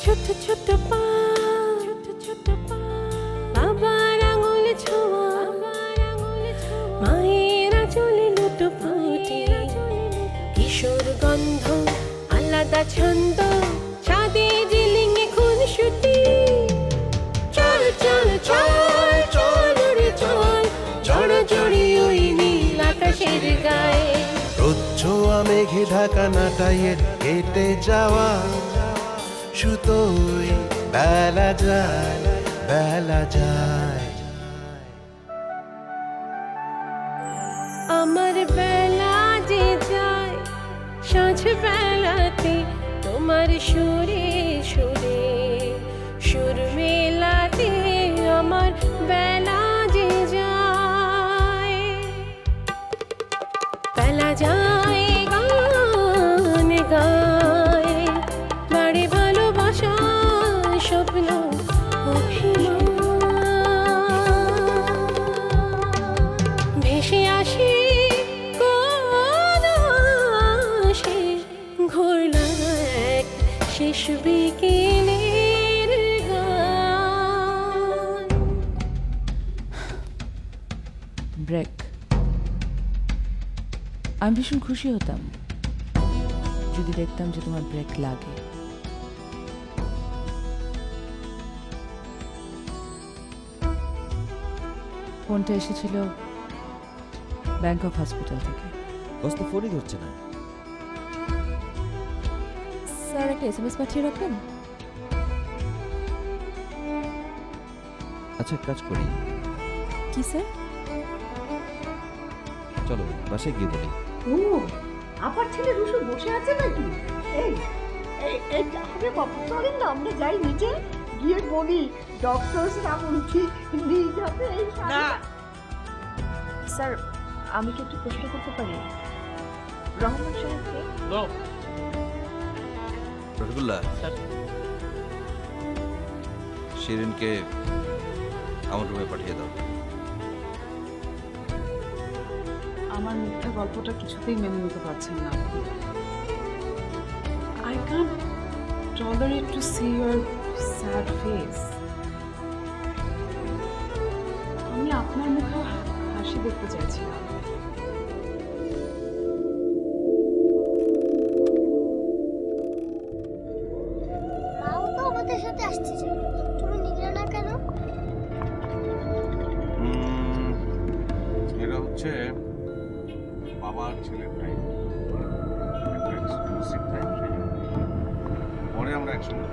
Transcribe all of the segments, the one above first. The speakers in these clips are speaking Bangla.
ছোট ছোট পা, বাবার আঙুল ছোঁয়া, মায়ের আঁচলে লুটোপুটি, কিশোর গন্ধ আলাদা ছন্দ, ছাদে জিলিঙে খুনসুটি। চল চল চল চল রে চল, জড়জড়ি ওই নীল আকাশের গায়ে। রোদ ছোঁয়া মেঘে ঢাকা নাটাইয়ের কেটে যাওয়া সুতোয় বেলা যায় বেলা যায়। আমার বেলা যে যায় সাঁঝ বেলাতে, তোমার সুরে সুরে সুর মেলাতে আমার বেলা যে যায়। বেলা যায় গান গায়, বাড়ি ভালোবাসা স্বপ্ন ভেসে আসে কোন আসে, ঘোরলা এক শেষ বিকেলের গান। ব্রেক। আমি ভীষণ খুশি হতাম যদি দেখতাম যে তোমার ব্রেক লাগে। ফোনটা এসেছিল ব্যাংক অফ হসপিটাল থেকে। বস তো ফোনই ধরছে না। স্যার একটা SMS পাঠিয়ে রাখবেন। আচ্ছা কাজ করি। কি স্যার? চলো বাসায় গিয়ে বলি। ও আপার ছেলে রুশু বসে আছে নাকি? এই এই আরে বাবা, চলেন না আমরা যাই নিচে গিয়ে বলি ডক্টর শ্রাবন্তী নিয়ে যাবে। এই না স্যার, আমি কি একটু প্রশ্ন করতে পারি? রহমান সাহেবকে রসগোল্লা শিরিনকে আমার রুমে পাঠিয়ে দাও। আমার মিথ্যা গল্পটা কিছুতেই মেনে নিতে পারছেন না। I can't tolerate to see your sad face. আমি আপনার মুখে হাসি দেখতে চাইছিলাম। মাও তো আমাদের সাথে আসছে, তুমি নিলে না কেন? এটা হচ্ছে বাবার ছেলের টাইম, এক্সক্লুসিভ টাইম। পরে আমরা একসঙ্গে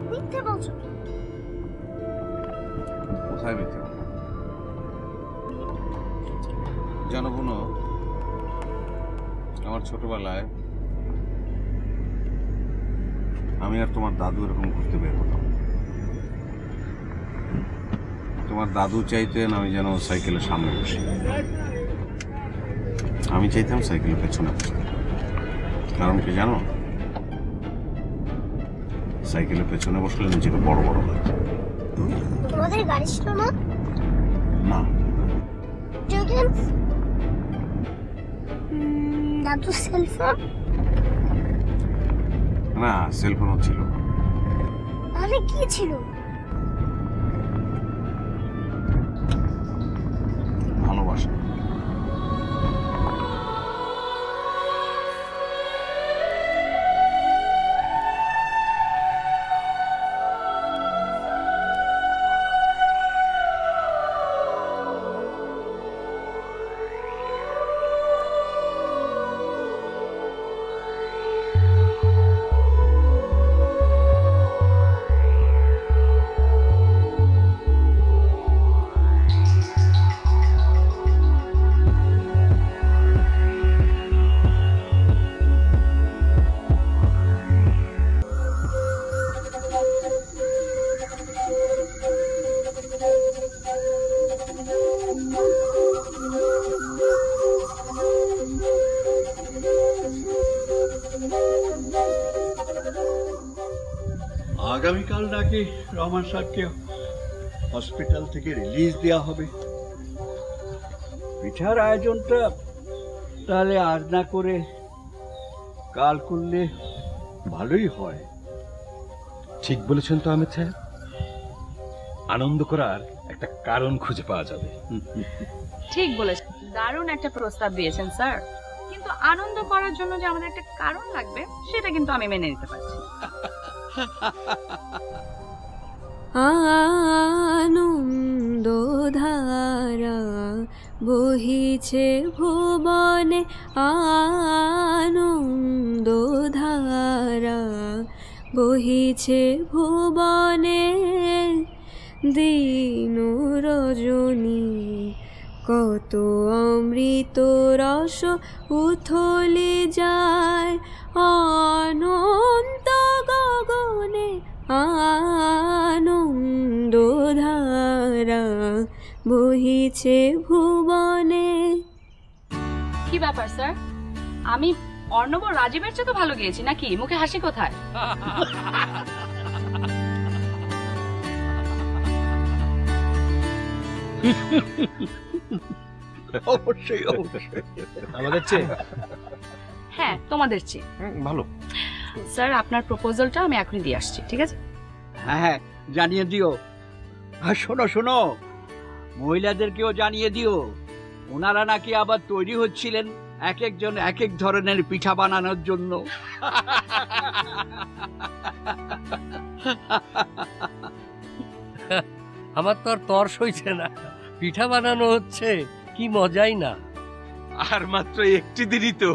মিথ্যে বলছো? কোথায় মিথ্যে জানো বোনো, আমার ছোটবেলায় আমি আর তোমার দাদু এরকম ঘুরতে বের হতাম। তোমার দাদু চাইতেন আমি যেন সাইকেলের সামনে বসি, আমি চাইতাম সাইকেলের পেছনে বসতে। কারণ কি জানো? সাইকেলের পেছনে বসলে নিজেকে বড় বড় লাগতো। তোমাদের গাড়ি ছিল না? না। দাদু সেলফোন? না, সেলফোনও ছিল না। তাহলে কি ছিল? ভালোবাসা। আগামীকাল নাকি রহমান সাহেবকে হসপিটাল থেকে রিলিজ দেওয়া হবে। পিঠার আয়োজনটা তাহলে আজ না করে কাল করলে ভালোই হয়। ঠিক বলেছেন তো আহমেদ সাহেব, আনন্দ করার একটা কারণ খুঁজে পাওয়া যাবে। ঠিক বলেছেন, দারুণ একটা প্রস্তাব দিয়েছেন স্যার, কিন্তু আনন্দ করার জন্য যে আমাদের একটা কারণ লাগবে সেটা কিন্তু আমি মেনে নিতে পারছি। আনন্দধারা বহিছে ভুবনে, আনন্দধারা বহিছে ভুবনে, দিন রজনী কত অমৃত রস উথলে যায় অনন্ত গগনে, আনন্দধারা বহিছে ভুবনে। কি ব্যাপার স্যার, আমি অর্ণব রাজীবের চেয়ে তো ভালো গিয়েছি নাকি? মুখে হাসি কোথায়? অবশ্যই অবশ্যই আমাদের চেয়ে? হ্যাঁ, তোমাদের চেয়ে ভালো। স্যার, আপনার প্রপোজালটা আমি এখনই দিয়ে আসছি, ঠিক আছে? হ্যাঁ হ্যাঁ, জানিয়ে দিও। আর শোনো শোনো, মহিলাদেরকেও জানিয়ে দিও, ওনারা নাকি আবার তৈরি হচ্ছিলেন এক একজন এক এক ধরনের পিঠা বানানোর জন্য। আমার তো আর তর সইছে না, পিঠা বানানো হচ্ছে, কি মজাই না। আর মাত্র একটি দিনই তো।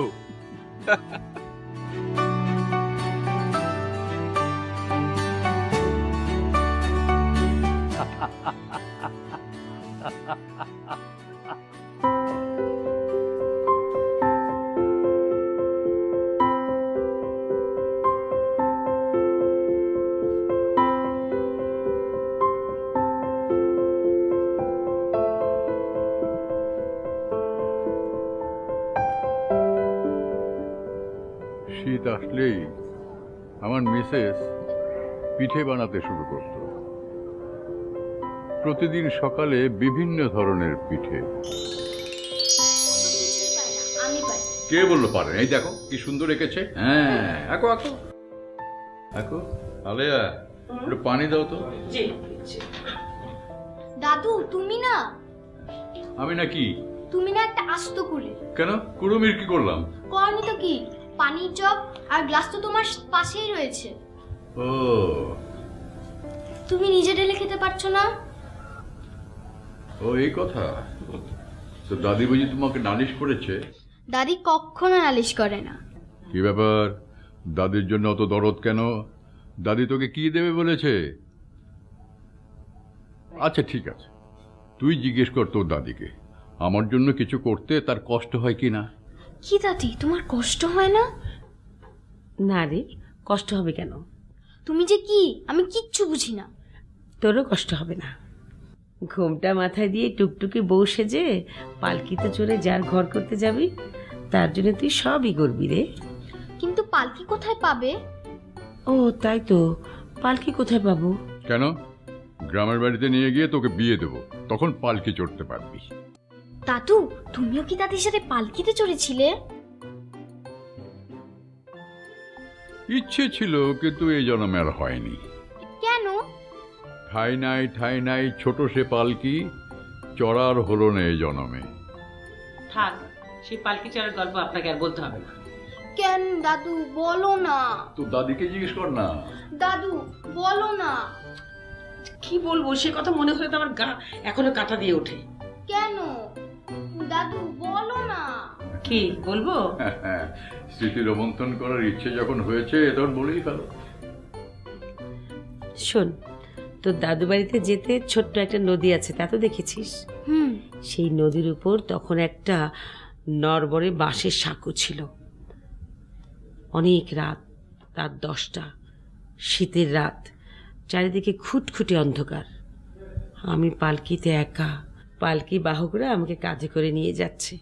শীত আসলেই আমার মিসেস পিঠে বানাতে শুরু করত। প্রতিদিন সকালে বিভিন্ন ধরনের পিঠে। কে বললো পারেন? এই দেখো কি সুন্দর এঁকেছে। হ্যাঁ, আঁকো আঁকো আঁকো। আলেয়া, একটু পানি দাও তো। দাদু তুমি না? আমি নাকি? তুমি না একটা আস্ত কুড়ে। কেন? কুড়ুমির কি করলাম? করনি তো কি, পানির জগ আর গ্লাস তো তোমার পাশেই রয়েছে। ও, তুমি নিজে ঢেলে খেতে পারছো না? ও এই কথা। তো দাদি বুঝি তোমাকে নালিশ করেছে? দাদি কখনো নালিশ করে না। কি ব্যাপার, দাদির জন্য অত দরদ কেন? দাদি তোকে কি দেবে বলেছে? আচ্ছা ঠিক আছে, তুই জিজ্ঞেস কর তোর দাদিকে আমার জন্য কিছু করতে তার কষ্ট হয় কি না। কি দাদি, তোমার কষ্ট হয় না? না রে, কষ্ট হবে কেন? তুমি যে কি, আমি কিচ্ছু বুঝি না। তোরও কষ্ট হবে না। ঘোমটা মাথায় দিয়ে টুকটুকি বউ সেজে পালকিতে চড়ে যার ঘর করতে যাবি, তার জন্য তুই সবই করবি রে। কিন্তু পালকি কোথায় পাবে? ও তাই তো, পালকি কোথায় পাবো? কেন? গ্রামের বাড়িতে নিয়ে গিয়ে তোকে বিয়ে দেবো, তখন পালকি চড়তে পারবি। দাদু, তুমিও কি দাদির সাথে পালকিতে চড়েছিলে? ইচ্ছে ছিল, কিন্তু এই জন্মে আর হয়নি। কেন? ঠাই নাই ছোট সে পালকি, চড়ার হলো না এই জন্মে। থাক, সেই পালকি চড়ার গল্প আপনাকে আর বলতে হবে না। কেন দাদু, বলো না। তো দাদিকে জিজ্ঞেস কর না। দাদু বলো না। কি বলবো, সে কথা মনে হলে তো আমার গা এখনো কাঁটা দিয়ে ওঠে। কেন দাদু, বলো না। কি বলবো? স্মৃতি রোমন্থন করার ইচ্ছে যখন হয়েছে তখন বলেই ফেলো। শোন, তোর দাদু বাড়িতে যেতে ছোট্ট একটা নদী আছে, তা তো দেখেছিস? সেই নদীর উপর তখন একটা নরবরে বাঁশের সাঁকো ছিল। অনেক রাত, রাত 10টা, শীতের রাত, চারিদিকে খুটখুটে অন্ধকার। আমি পালকিতে একা, পালকি বাহকরা আমাকে কাঁধে করে নিয়ে যাচ্ছে।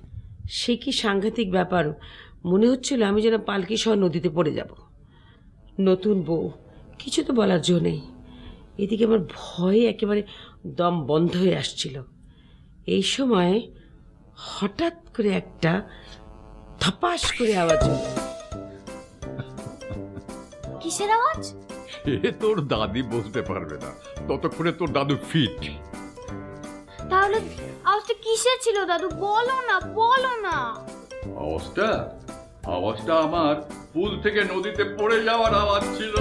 সে কি সাংঘাতিক ব্যাপার, মনে হচ্ছিল আমি যেন পালকি সহ নদীতে পড়ে যাব। নতুন বউ, কিছু তো বলার জো নেই। এদিকে আমার ভয়ে একেবারে দম বন্ধ হয়ে আসছিল। এই সময় হঠাৎ করে একটা ধপাস করে আওয়াজ হলো। কিসের আওয়াজ? সে তোর দাদি বলতে পারবে না, ততক্ষণে তোর দাদু ফিট। তাহলে আওয়াজটা কিসের ছিল দাদু? বলো না, বলো না। আওয়াজটা আমার পুল থেকে নদীতে পড়ে যাওয়ার আওয়াজ ছিল।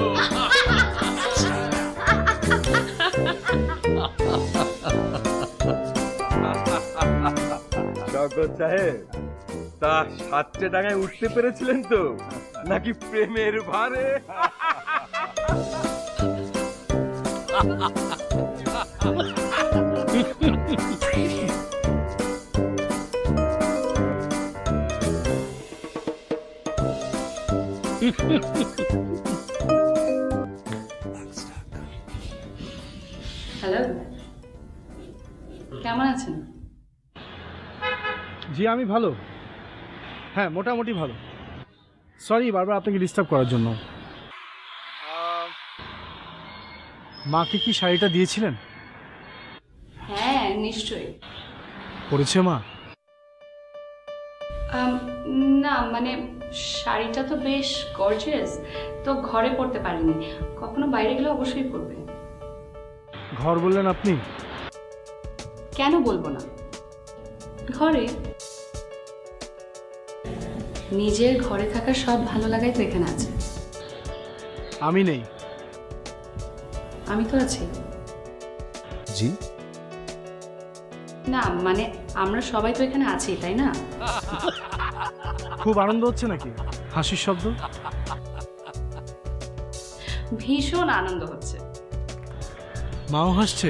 শওকত সাহেব, তা 7টে ডাঙায় উঠতে পেরেছিলেন তো, নাকি প্রেমের ভারে? হ্যালো, কেমন আছেন? জি আমি ভালো, হ্যাঁ মোটামুটি ভালো। সরি বারবার আপনাকে ডিস্টার্ব করার জন্য। মাকে কি শাড়িটা দিয়েছিলেন? হ্যাঁ নিশ্চয়ই। পড়েছে মা? না মানে শাড়িটা তো বেশ গর্জিয়াস, তো ঘরে পরতে পারিনি, কখনো বাইরে গেলে অবশ্যই পরবে। ঘর বললেন আপনি? কেন বলবো না, ঘরে। নিজের ঘরে থাকার সব ভালো লাগাই তো এখানে আছে। আমি নেই। আমি তো আছি। জি না মানে আমরা সবাই তো এখানে আছি, তাই না? খুব আনন্দ হচ্ছে নাকি? হাসির শব্দ? ভীষণ আনন্দ হচ্ছে। মাও হাসছে?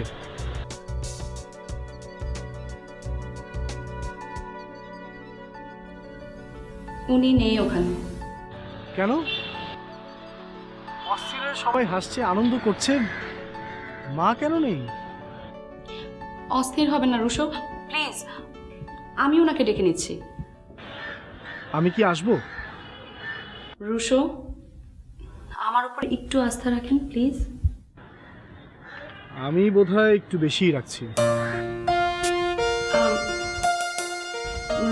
উনি নেই ওখানে। কেন? অস্থিরের সবাই হাসছে, আনন্দ করছে, মা কেন নেই? অস্থির হবে না রুশো, প্লিজ। আমি ওনাকে ডেকে নিচ্ছি। আমি কি আসবো? রুশো, আমার উপর একটু আস্থা রাখেন প্লিজ। আমি বোধহয় একটু বেশিই রাখছি।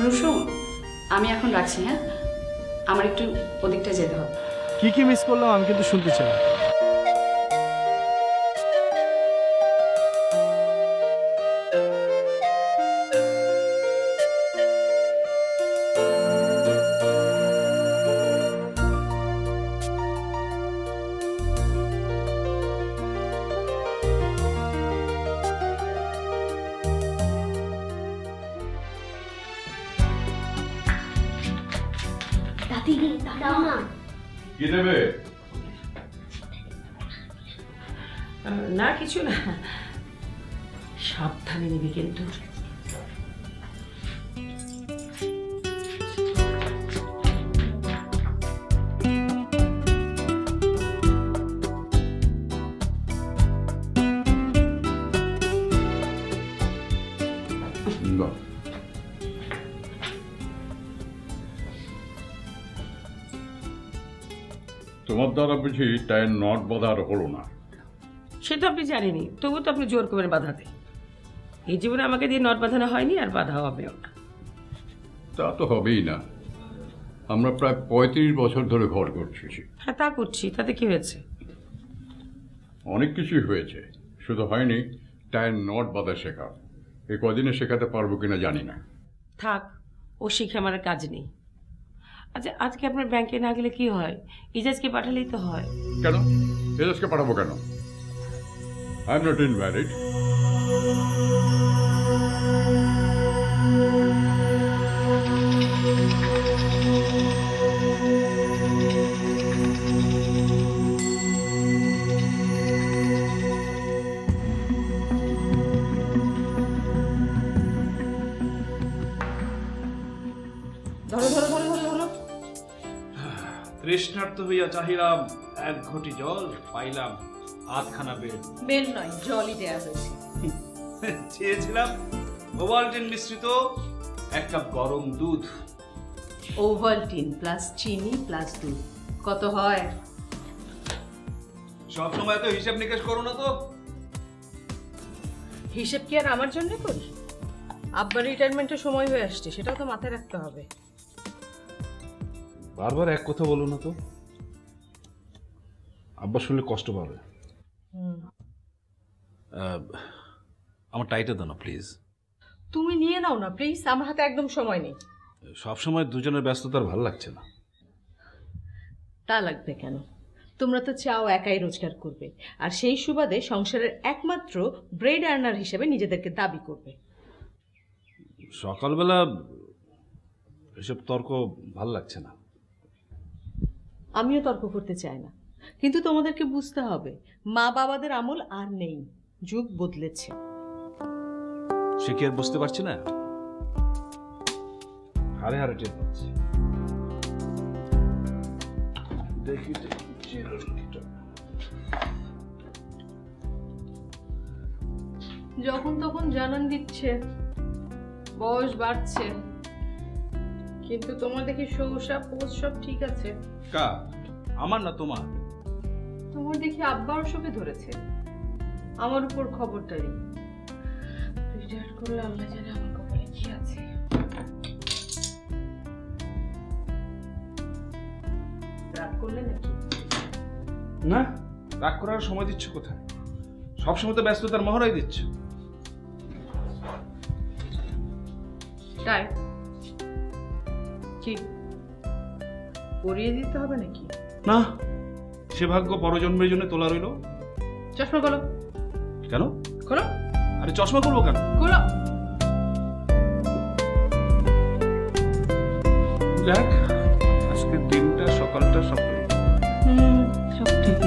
রুশো, আমি এখন রাখছি। হ্যাঁ, আমার একটু ওদিকটা যেতে হবে। কি কি মিস করলাম আমি কিন্তু শুনতে চাই। কি দেবে? না কিছু না, সাবধানে নিবি কিন্তু। তোমার দ্বারা বুঝি টাইম নট বাঁধার হলো না? সে তো আপনি জানেনই, তবু তো আপনি জোর করবেন বাঁধাতে। এই জীবনে আমাকে দিয়ে নট বাঁধানো হয়নি, আর বাঁধা হবেও না। তা তো হবেই না, আমরা প্রায় 35 বছর ধরে ঘর করছি। হ্যাঁ তা করছি, তাতে কি হয়েছে? অনেক কিছুই হয়েছে, শুধু হয়নি টাইম নট বাঁধা শেখা। এই কদিনে শেখাতে পারবো কিনা জানি না। থাক, ও শিখে আমার কাজ নেই। আচ্ছা আজকে আপনার ব্যাংকে না গেলে কি হয়? ইজাজকে পাঠালেই তো হয়। কেন এজাজকে পাঠাবো কেন? I am not invalid. তৃষ্ণার্ত হইয়া চাহিলাম এক ঘটি জল, পাইলাম আধখানা বেল। বেল নয়, জলই দেয়া হয়েছে। চেয়েছিলাম ওভালটিন মিশ্রিত এক কাপ গরম দুধ। ওভালটিন প্লাস চিনি প্লাস দুধ কত হয়? সব সময় তো হিসাব নিকেশ করো না তো। হিসেব কি আর আমার জন্য করি? আব্বার রিটায়ারমেন্টের সময় হয়ে আসছে, সেটাও তো মাথায় রাখতে হবে। বারবার এক কথা বলো না তো। আব্বা শুনলে কষ্ট পাবে। আমার টাইটা দাও না প্লিজ। তুমি নিয়ে নাও না প্লিজ, আমার হাতে একদম সময় নেই। সবসময় দুজনের ব্যস্ততার ভালো লাগছে না। তা লাগবে কেন? তোমরা তো চাও একাই রোজগার করবে, আর সেই সুবাদে সংসারের একমাত্র ব্রেড আর্নার হিসেবে নিজেদেরকে দাবি করবে। সকালবেলা এসব তর্ক ভালো লাগছে না। আমিও তর্ক করতে চাই না, কিন্তু তোমাদেরকে বুঝতে হবে মা বাবাদের আমল আর নেই, যুগ বদলেছে। সে কি আর বুঝতে পারছি না? হারে হারে টের পাচ্ছি। দেখি যখন তখন জানান দিচ্ছে বয়স বাড়ছে, কিন্তু তোমার দেখি সৌসা পোষ সব ঠিক আছে। কার? আমার না তোমার? তোমার দেখি আব্বার সবে ধরেছে, আমার উপর খবরদারি। রিটায়ার করলে আল্লাহ জানে আমার কপালে কি আছে। রাগ করলে নাকি? না, রাগ করার সময় দিচ্ছ কোথায়? সবসময় তো ব্যস্ততার মহড়াই দিচ্ছ। তাই কি পরিয়ে দিতে হবে নাকি? না, সে ভাগ্য পরজন্মের জন্য তোলা রইল। চশমা খোলো। কেন? খোলো। আরে চশমা করবো কেন? খোলো। দেখ, আজকের দিনটা সকালটা সব সব ঠিক।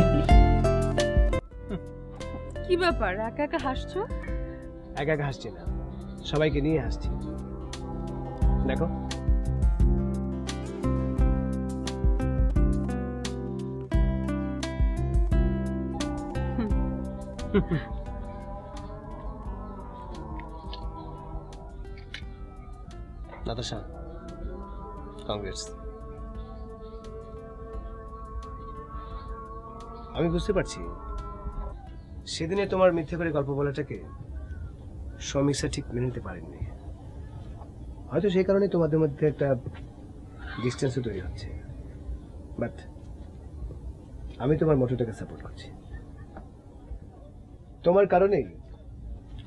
কি ব্যাপার, একা একা হাসছো? একা একা হাসছি না, সবাইকে নিয়ে হাসছি। দেখো নাতাশা, কংগ্রেস। আমি বুঝতে পারছি সেদিনে তোমার মিথ্যে করে গল্প বলাটাকে শ্রমিক স্যার ঠিক মেনে নিতে পারেননি। হয়তো সেই কারণে তোমাদের মধ্যে একটা ডিস্টেন্সও তৈরি হচ্ছে, বাট আমি তোমার মোটোটাকে সাপোর্ট করছি। তোমার কারণেই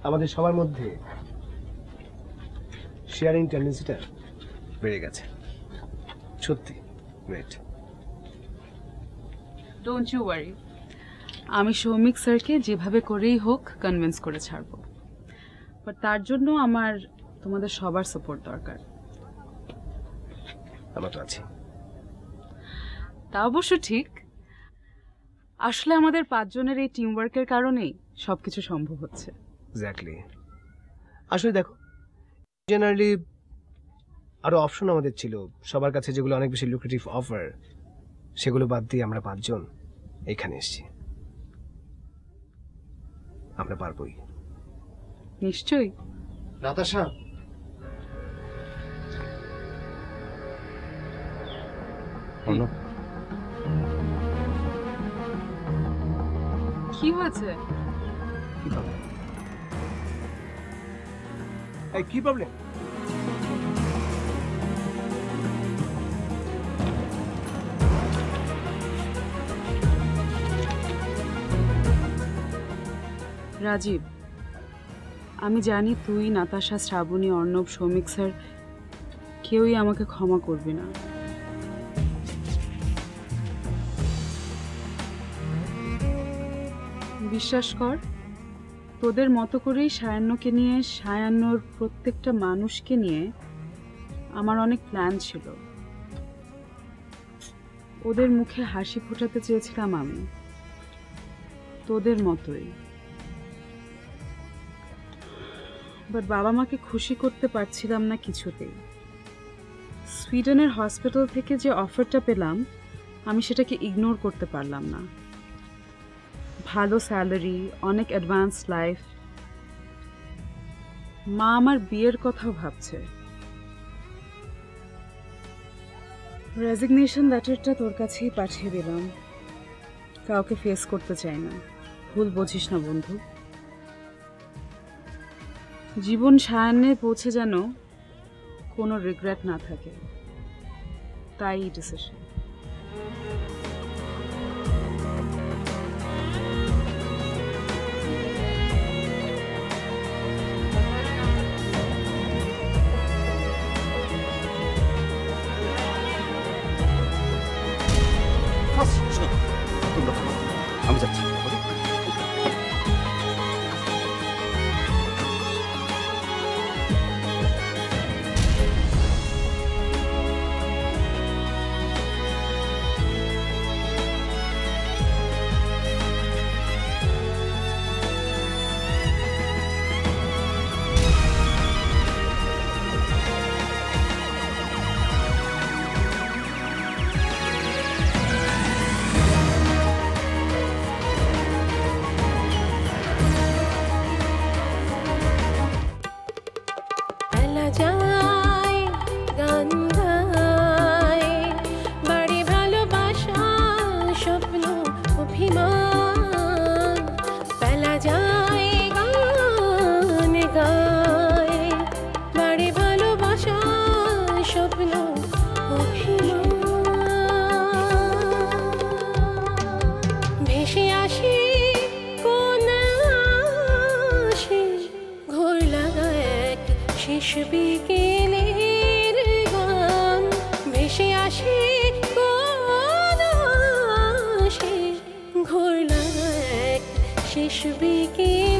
আমাদের সবার মধ্যে শেয়ারিং টেন্ডেন্সিটা বেড়ে গেছে। সত্যি গ্রেট। ডোন্ট ইউ ওয়ারি, আমি সৌমিক স্যারকে যেভাবে করেই হোক কনভিন্স করে ছাড়বো, বাট তার জন্য আমার তোমাদের সবার সাপোর্ট দরকার। আমার তো আছে। তা অবশ্য ঠিক, আসলে আমাদের 5 জনের এই টিম ওয়ার্কের কারণেই সবকিছু সম্ভব হচ্ছে। এক্স্যাক্টলি। আসলে দেখো, জেনারেলি আরো অপশন আমাদের ছিল সবার কাছে, যেগুলো অনেক বেশি লুক্রেটিভ অফার, সেগুলো বাদ দিয়ে আমরা 5 জন এখানে এসেছি। আমরা পারবোই। নিশ্চয়ই। নাতাশা, কি হয়েছে? কি প্রবলেম? রাজীব, আমি জানি তুই, নাতাশা, শ্রাবণী, অর্ণব, সৌমিক স্যার কেউই আমাকে ক্ষমা করবে না। বিশ্বাস কর, তোদের মতো করেই সায়ান্নকে নিয়ে, সায়ান্নর প্রত্যেকটা মানুষকে নিয়ে আমার অনেক প্ল্যান ছিল। ওদের মুখে হাসি ফোটাতে চেয়েছিলাম আমি, তোদের মতোই। বাট বাবা মাকে খুশি করতে পারছিলাম না কিছুতেই। সুইডেনের হসপিটাল থেকে যে অফারটা পেলাম, আমি সেটাকে ইগনোর করতে পারলাম না। ভালো স্যালারি, অনেক অ্যাডভান্স লাইফ। মা আমার বিয়ের কথাও ভাবছে। রেজিগনেশন লেটারটা তোর কাছেই পাঠিয়ে দিলাম। কাউকে ফেস করতে চাই না, ভুল বুঝিস না বন্ধু। জীবন সায়ান্নে পৌঁছে যেন কোনো রিগ্রেট না থাকে, তাই ডিসিশন। তোমরা থামো, আমি যাচ্ছি। শেষ বিকেল